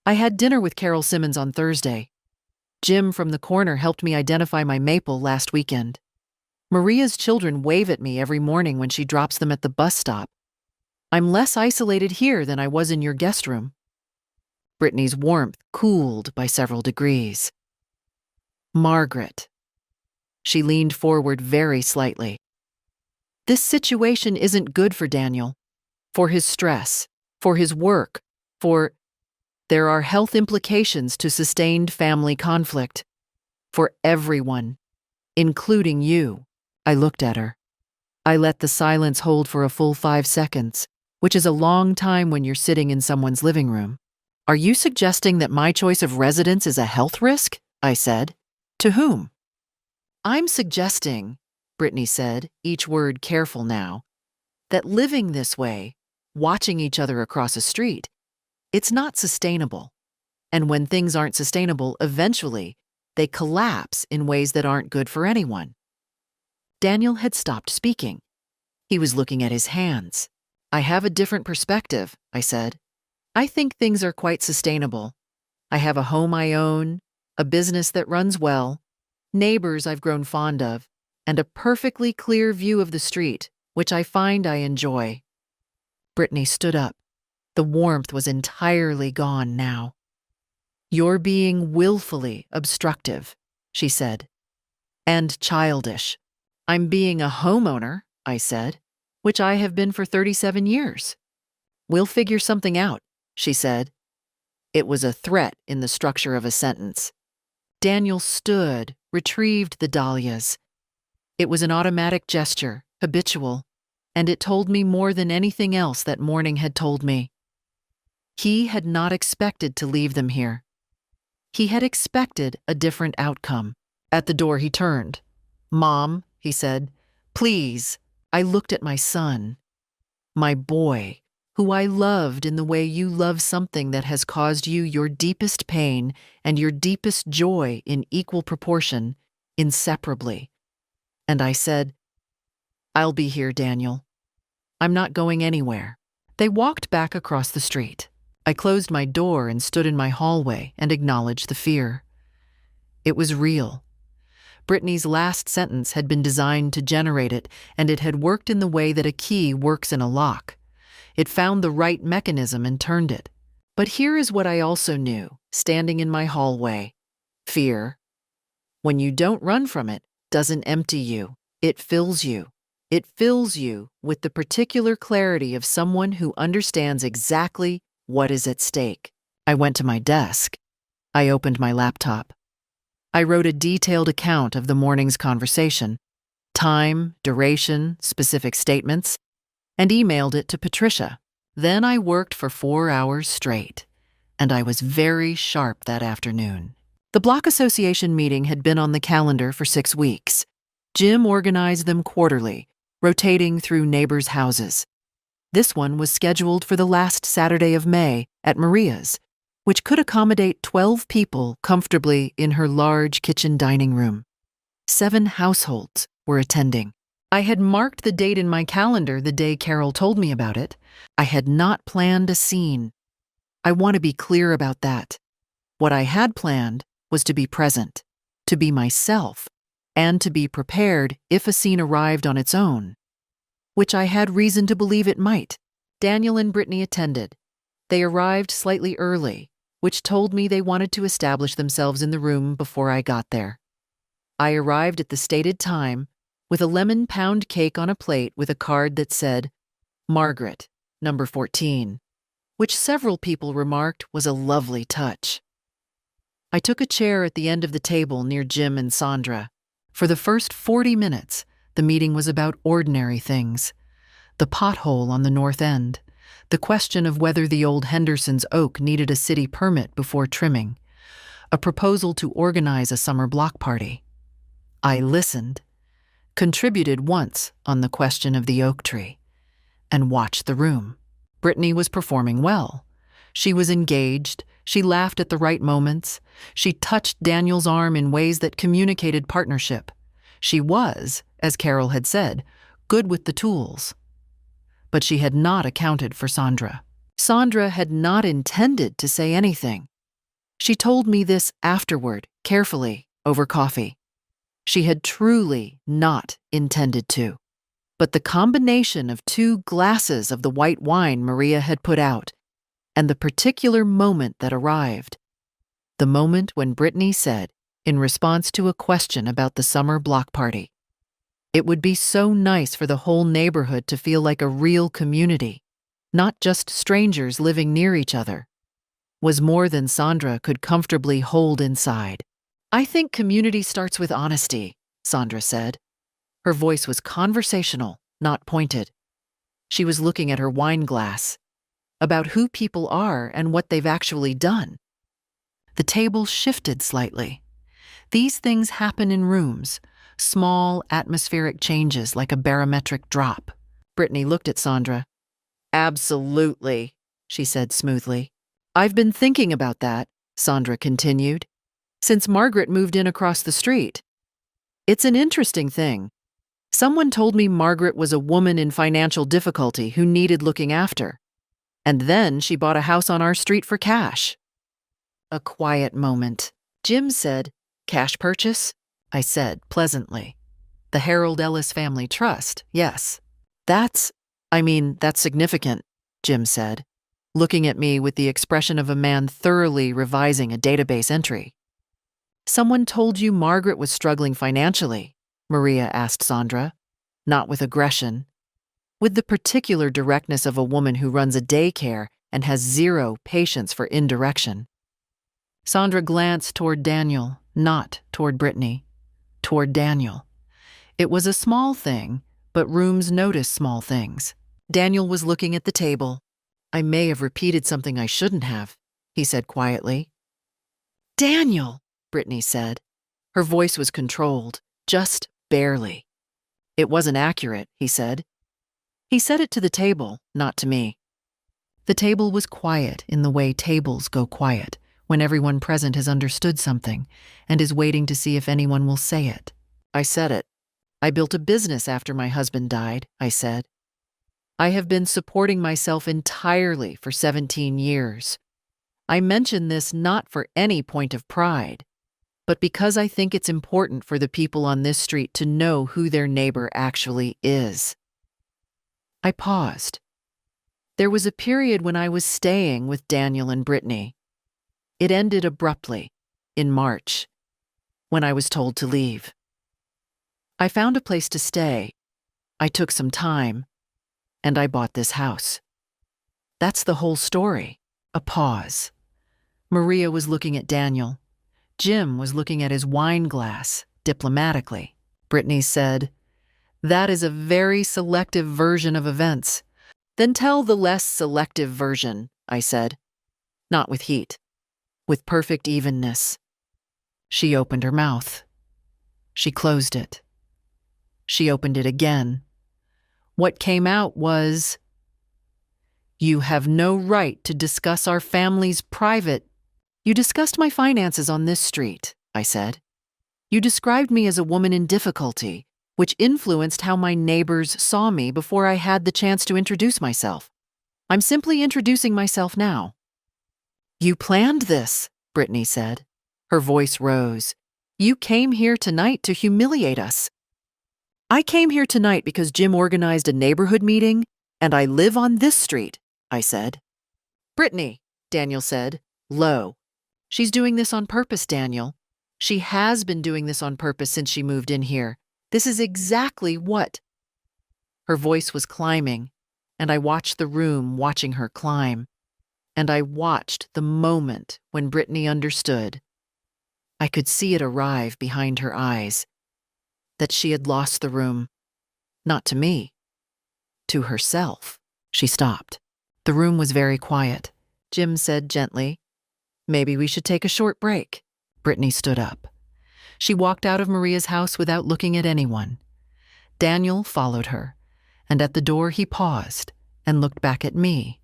I had dinner with Carol Simmons on Thursday. Jim from the corner helped me identify my maple last weekend. Maria's children wave at me every morning when she drops them at the bus stop. I'm less isolated here than I was in your guest room. Brittany's warmth cooled by several degrees. Margaret. She leaned forward very slightly. This situation isn't good for Daniel. For his stress, for his work, for... There are health implications to sustained family conflict. For everyone, including you. I looked at her. I let the silence hold for a full 5 seconds, which is a long time when you're sitting in someone's living room. Are you suggesting that my choice of residence is a health risk? I said. To whom? I'm suggesting, Brittany said, each word careful now, that living this way, watching each other across a street, it's not sustainable. And when things aren't sustainable, eventually, they collapse in ways that aren't good for anyone. Daniel had stopped speaking. He was looking at his hands. I have a different perspective, I said. I think things are quite sustainable. I have a home I own, a business that runs well, neighbors I've grown fond of, and a perfectly clear view of the street, which I find I enjoy. Brittany stood up. The warmth was entirely gone now. You're being willfully obstructive, she said. And childish. I'm being a homeowner, I said, which I have been for 37 years. We'll figure something out, she said. It was a threat in the structure of a sentence. Daniel stood, retrieved the dahlias. It was an automatic gesture, habitual, and it told me more than anything else that morning had told me. He had not expected to leave them here. He had expected a different outcome. At the door he turned. Mom, he said, please. I looked at my son, my boy, who I loved in the way you love something that has caused you your deepest pain and your deepest joy in equal proportion, inseparably. And I said, I'll be here, Daniel. I'm not going anywhere. They walked back across the street. I closed my door and stood in my hallway and acknowledged the fear. It was real. Brittany's last sentence had been designed to generate it, and it had worked in the way that a key works in a lock. It found the right mechanism and turned it. But here is what I also knew, standing in my hallway. Fear, when you don't run from it, doesn't empty you. It fills you. It fills you with the particular clarity of someone who understands exactly what is at stake. I went to my desk. I opened my laptop. I wrote a detailed account of the morning's conversation, time, duration, specific statements, and emailed it to Patricia. Then I worked for 4 hours straight, and I was very sharp that afternoon. The Block Association meeting had been on the calendar for 6 weeks. Jim organized them quarterly, rotating through neighbors' houses. This one was scheduled for the last Saturday of May at Maria's, which could accommodate 12 people comfortably in her large kitchen dining room. 7 households were attending. I had marked the date in my calendar the day Carol told me about it. I had not planned a scene. I want to be clear about that. What I had planned was to be present, to be myself, and to be prepared if a scene arrived on its own, which I had reason to believe it might. Daniel and Brittany attended. They arrived slightly early, which told me they wanted to establish themselves in the room before I got there. I arrived at the stated time with a lemon pound cake on a plate with a card that said, Margaret, number 14, which several people remarked was a lovely touch. I took a chair at the end of the table near Jim and Sandra. For the first 40 minutes, the meeting was about ordinary things. The pothole on the north end, the question of whether the old Henderson's oak needed a city permit before trimming, a proposal to organize a summer block party. I listened, contributed once on the question of the oak tree, and watched the room. Brittany was performing well. She was engaged, she laughed at the right moments, she touched Daniel's arm in ways that communicated partnership. She was, as Carol had said, good with the tools. But she had not accounted for Sandra. Sandra had not intended to say anything. She told me this afterward, carefully, over coffee. She had truly not intended to. But the combination of 2 glasses of the white wine Maria had put out, and the particular moment that arrived, the moment when Brittany said, in response to a question about the summer block party, it would be so nice for the whole neighborhood to feel like a real community, not just strangers living near each other, was more than Sandra could comfortably hold inside. I think community starts with honesty, Sandra said. Her voice was conversational, not pointed. She was looking at her wine glass, about who people are and what they've actually done. The table shifted slightly. These things happen in rooms, small atmospheric changes like a barometric drop. Brittany looked at Sandra. Absolutely, she said smoothly. I've been thinking about that, Sandra continued, since Margaret moved in across the street. It's an interesting thing. Someone told me Margaret was a woman in financial difficulty who needed looking after. And then she bought a house on our street for cash. A quiet moment. Jim said, Cash purchase? I said pleasantly. The Harold Ellis Family Trust, yes. That's significant, Jim said, looking at me with the expression of a man thoroughly revising a database entry. Someone told you Margaret was struggling financially, Maria asked Sandra, not with aggression, with the particular directness of a woman who runs a daycare and has 0 patience for indirection. Sandra glanced toward Daniel, not toward Brittany, toward Daniel. It was a small thing, but rooms notice small things. Daniel was looking at the table. I may have repeated something I shouldn't have, he said quietly. Daniel, Brittany said. Her voice was controlled, just barely. It wasn't accurate, he said. He said it to the table, not to me. The table was quiet in the way tables go quiet, when everyone present has understood something and is waiting to see if anyone will say it. I said it. I built a business after my husband died, I said. I have been supporting myself entirely for 17 years. I mention this not for any point of pride, but because I think it's important for the people on this street to know who their neighbor actually is. I paused. There was a period when I was staying with Daniel and Brittany. It ended abruptly, in March, when I was told to leave. I found a place to stay. I took some time, and I bought this house. That's the whole story. A pause. Maria was looking at Daniel. Jim was looking at his wine glass, diplomatically. Brittany said, That is a very selective version of events. Then tell the less selective version, I said. Not with heat. With perfect evenness. She opened her mouth. She closed it. She opened it again. What came out was, "You have no right to discuss our family's private." "You discussed my finances on this street," I said. "You described me as a woman in difficulty, which influenced how my neighbors saw me before I had the chance to introduce myself. I'm simply introducing myself now." "You planned this," Brittany said. Her voice rose. "You came here tonight to humiliate us." "I came here tonight because Jim organized a neighborhood meeting, and I live on this street," I said. "Brittany," Daniel said, low. "She's doing this on purpose, Daniel. She has been doing this on purpose since she moved in here. This is exactly what—" Her voice was climbing, and I watched the room watching her climb. And I watched the moment when Brittany understood. I could see it arrive behind her eyes. That she had lost the room. Not to me. To herself. She stopped. The room was very quiet. Jim said gently, "Maybe we should take a short break." Brittany stood up. She walked out of Maria's house without looking at anyone. Daniel followed her, and at the door he paused and looked back at me.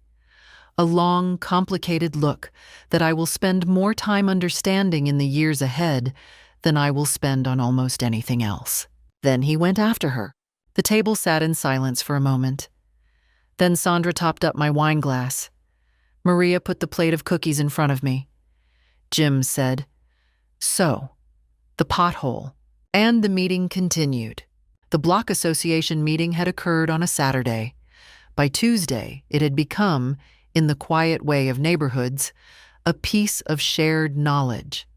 A long, complicated look that I will spend more time understanding in the years ahead than I will spend on almost anything else. Then he went after her. The table sat in silence for a moment. Then Sandra topped up my wine glass. Maria put the plate of cookies in front of me. Jim said, "So, the pothole." And the meeting continued. The Block Association meeting had occurred on a Saturday. By Tuesday, it had become, in the quiet way of neighborhoods, a piece of shared knowledge,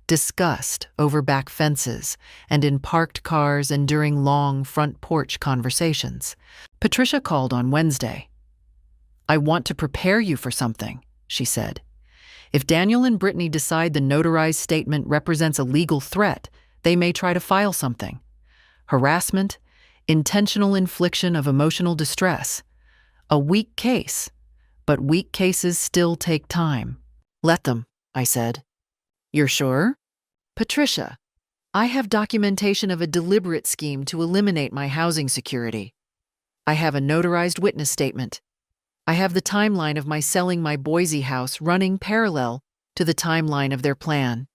discussed over back fences and in parked cars and during long front porch conversations. Patricia called on Wednesday. "I want to prepare you for something," she said. "If Daniel and Brittany decide the notarized statement represents a legal threat, they may try to file something. Harassment, intentional infliction of emotional distress. A weak case. But weak cases still take time." "Let them," I said. "You're sure?" "Patricia, I have documentation of a deliberate scheme to eliminate my housing security. I have a notarized witness statement. I have the timeline of my selling my Boise house running parallel to the timeline of their plan.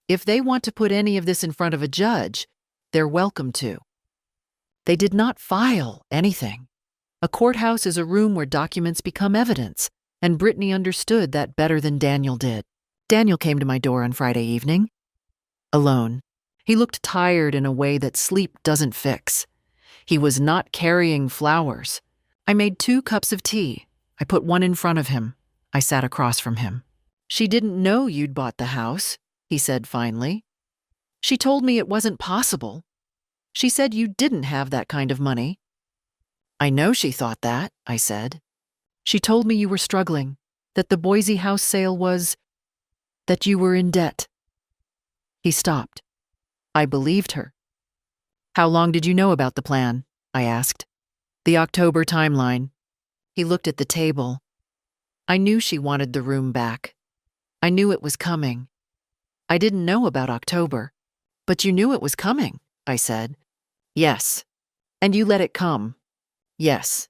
If they want to put any of this in front of a judge, they're welcome to." They did not file anything. A courthouse is a room where documents become evidence, and Brittany understood that better than Daniel did. Daniel came to my door on Friday evening. Alone. He looked tired in a way that sleep doesn't fix. He was not carrying flowers. I made 2 cups of tea. I put one in front of him. I sat across from him. "She didn't know you'd bought the house," he said finally. "She told me it wasn't possible. She said you didn't have that kind of money." "I know she thought that," I said. "She told me you were struggling, that the Boise house sale was, that you were in debt." He stopped. I believed her. "How long did you know about the plan?" I asked. "The October timeline." He looked at the table. "I knew she wanted the room back. I knew it was coming. I didn't know about October." "But you knew it was coming," I said. "Yes. And you let it come." "Yes."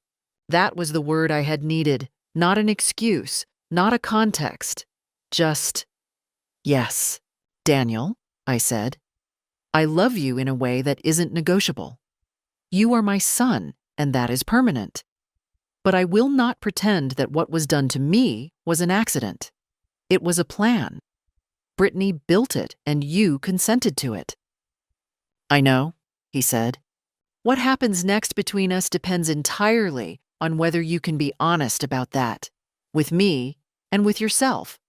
That was the word I had needed, not an excuse, not a context. Just, yes. "Daniel," I said, "I love you in a way that isn't negotiable. You are my son, and that is permanent. But I will not pretend that what was done to me was an accident. It was a plan. Brittany built it, and you consented to it." "I know," he said. "What happens next between us depends entirely on whether you can be honest about that, with me and with yourself.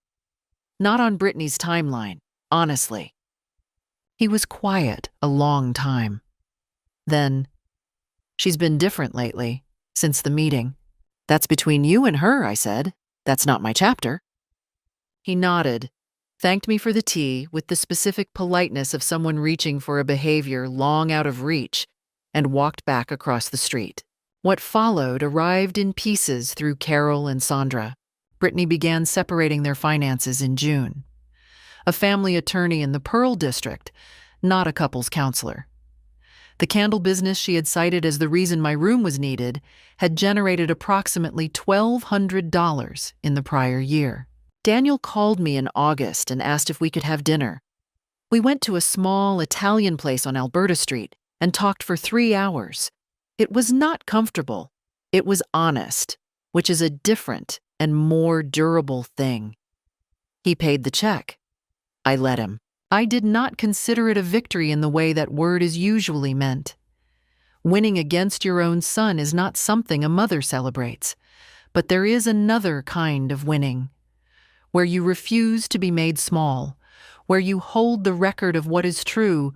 Not on Brittany's timeline, honestly." He was quiet a long time. Then, "She's been different lately, since the meeting." "That's between you and her," I said. "That's not my chapter." He nodded, thanked me for the tea with the specific politeness of someone reaching for a behavior long out of reach, and walked back across the street. What followed arrived in pieces through Carol and Sandra. Brittany began separating their finances in June. A family attorney in the Pearl District, not a couples counselor. The candle business she had cited as the reason my room was needed had generated approximately $1,200 in the prior year. Daniel called me in August and asked if we could have dinner. We went to a small Italian place on Alberta Street and talked for 3 hours. It was not comfortable. It was honest, which is a different and more durable thing. He paid the check. I let him. I did not consider it a victory in the way that word is usually meant. Winning against your own son is not something a mother celebrates, but there is another kind of winning, where you refuse to be made small, where you hold the record of what is true,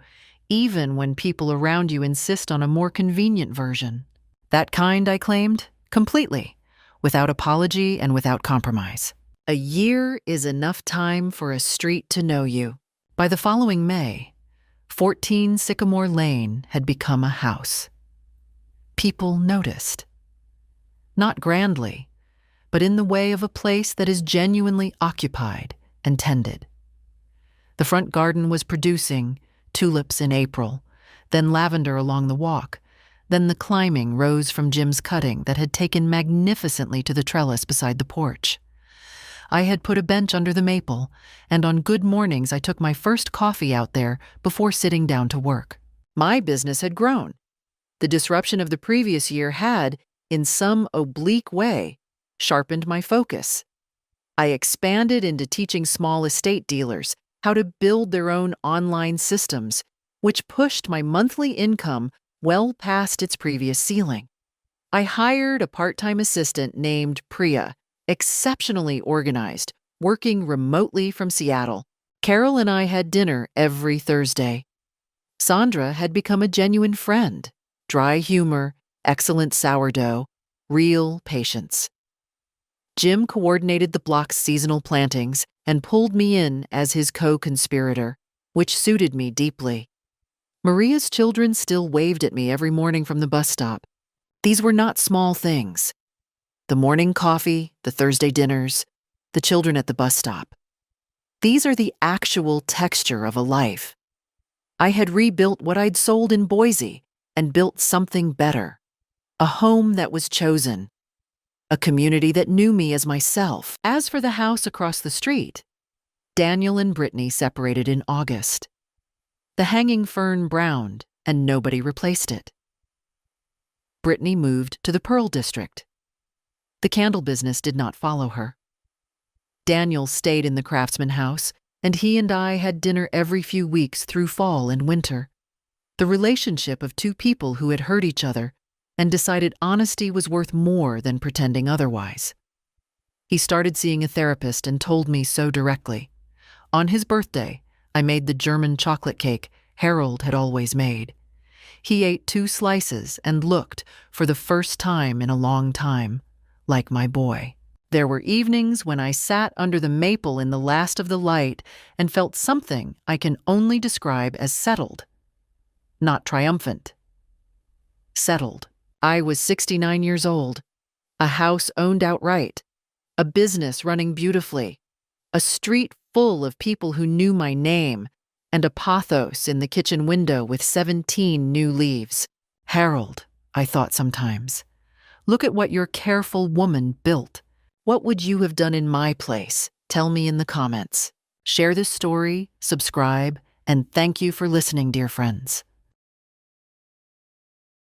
even when people around you insist on a more convenient version. That kind, I claimed, completely, without apology and without compromise. A year is enough time for a street to know you. By the following May, 14 Sycamore Lane had become a house. People noticed. Not grandly, but in the way of a place that is genuinely occupied and tended. The front garden was producing tulips in April, then lavender along the walk, then the climbing rose from Jim's cutting that had taken magnificently to the trellis beside the porch. I had put a bench under the maple, and on good mornings I took my first coffee out there before sitting down to work. My business had grown. The disruption of the previous year had, in some oblique way, sharpened my focus. I expanded into teaching small estate dealers how to build their own online systems, which pushed my monthly income well past its previous ceiling. I hired a part-time assistant named Priya, exceptionally organized, working remotely from Seattle. Carol and I had dinner every Thursday. Sandra had become a genuine friend. Dry humor, excellent sourdough, real patience. Jim coordinated the block's seasonal plantings and pulled me in as his co-conspirator, which suited me deeply. Maria's children still waved at me every morning from the bus stop. These were not small things. The morning coffee, the Thursday dinners, the children at the bus stop. These are the actual texture of a life. I had rebuilt what I'd sold in Boise and built something better. A home that was chosen. A community that knew me as myself. As for the house across the street, Daniel and Brittany separated in August. The hanging fern browned and nobody replaced it. Brittany moved to the Pearl District. The candle business did not follow her. Daniel stayed in the Craftsman house, and he and I had dinner every few weeks through fall and winter. The relationship of two people who had hurt each other and decided honesty was worth more than pretending otherwise. He started seeing a therapist and told me so directly. On his birthday, I made the German chocolate cake Harold had always made. He ate 2 slices and looked, for the first time in a long time, like my boy. There were evenings when I sat under the maple in the last of the light and felt something I can only describe as settled. Not triumphant. Settled. I was 69 years old, a house owned outright, a business running beautifully, a street full of people who knew my name, and a pothos in the kitchen window with 17 new leaves. Harold, I thought sometimes, look at what your careful woman built. What would you have done in my place? Tell me in the comments. Share this story, subscribe, and thank you for listening, dear friends.